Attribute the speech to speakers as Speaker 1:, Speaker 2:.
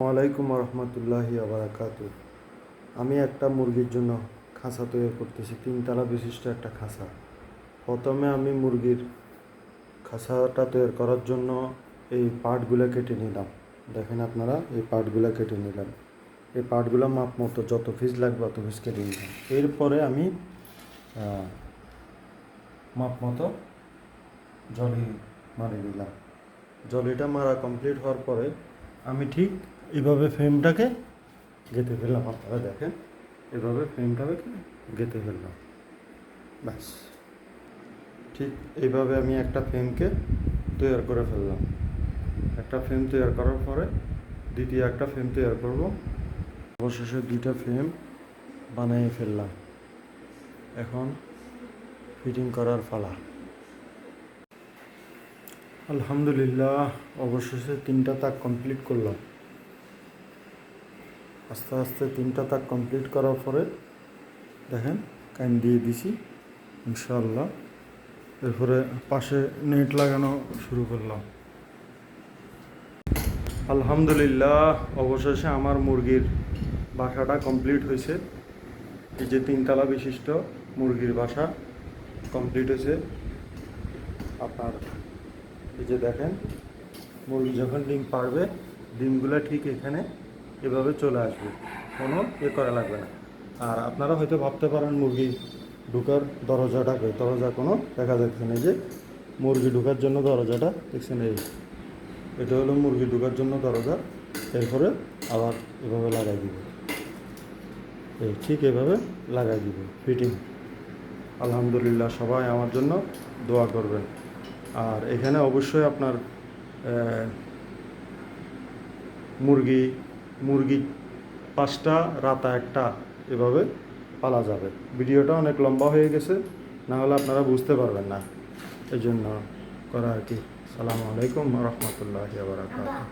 Speaker 1: ওয়ালাইকুম রহমতুল্লাহি আবরাকাতু। আমি একটা মুরগির জন্য খাঁচা তৈরি করতেছি, 3 তলা বিশিষ্ট একটা খাঁচা। প্রথমে আমি মুরগির খাঁচাটা তৈরি করার জন্য এই পার্টগুলো কেটে নিলাম। দেখেন আপনারা, এই পার্টগুলো কেটে নিলাম। এই পার্টগুলো মাপ মতো যত পিস লাগবে অত পিস কেটে নিলাম। এরপরে আমি মাপ মতো জলি মারি দিলাম। জলিটা মারা কমপ্লিট হওয়ার পরে আমি ঠিক এইভাবে ফ্রেমটাকে গেঁথে ফেললাম। আপনারা দেখেন, এভাবে ফ্রেমটাকে গেঁথে ফেললাম। ব্যাস, ঠিক এইভাবে আমি একটা ফ্রেমকে তৈরি করে ফেললাম। একটা ফ্রেম তৈরি করার পরে দ্বিতীয় একটা ফ্রেম তৈরি করব। অবশেষে 2টা ফ্রেম বানিয়ে ফেললাম। এখন ফিটিং করার পালা। আলহামদুলিল্লাহ, অবশেষে 3টা তাক কমপ্লিট করলাম। আস্তে আস্তে 3টা তাক কমপ্লিট করার পরে দেখেন কাইন দিয়ে দিছি ইনশাআল্লাহ। এরপরে পাশে নেট লাগানো শুরু করলাম। আলহামদুলিল্লাহ, অবশেষে আমার মুরগির বাসাটা কমপ্লিট হয়েছে। এই যে 3তলা বিশিষ্ট মুরগির বাসা কমপ্লিট হয়েছে। আপনার এই যে দেখেন, মুরগি যখন ডিম পাড়বে, ডিমগুলো ঠিক এখানে এভাবে চলে আসবে, কোনো করা লাগবে না। আর আপনারা হয়তো ভাবতে পারেন মুরগি ঢুকার দরজা কোনো দেখা যাচ্ছে না। যে মুরগি ঢুকার জন্য দরজাটা দেখছেন, এটা হলো মুরগি ঢুকার জন্য দরজা। এরপরে আবার এভাবে লাগাই দিব, ঠিক এভাবে লাগাই দিব ফিটিং। আলহামদুলিল্লাহ, সবাই আমার জন্য দোয়া করবেন। আর এখানে অবশ্যই আপনার মুরগি 5টা, রাতা 1টা, এভাবে পালা যাবে। ভিডিওটা অনেক লম্বা হয়ে গেছে, না হলে আপনারা বুঝতে পারবেন না, এই জন্য করা আর কি। আসসালামু আলাইকুম রহমতুল্লাহি ওয়া বারাকাতুহু।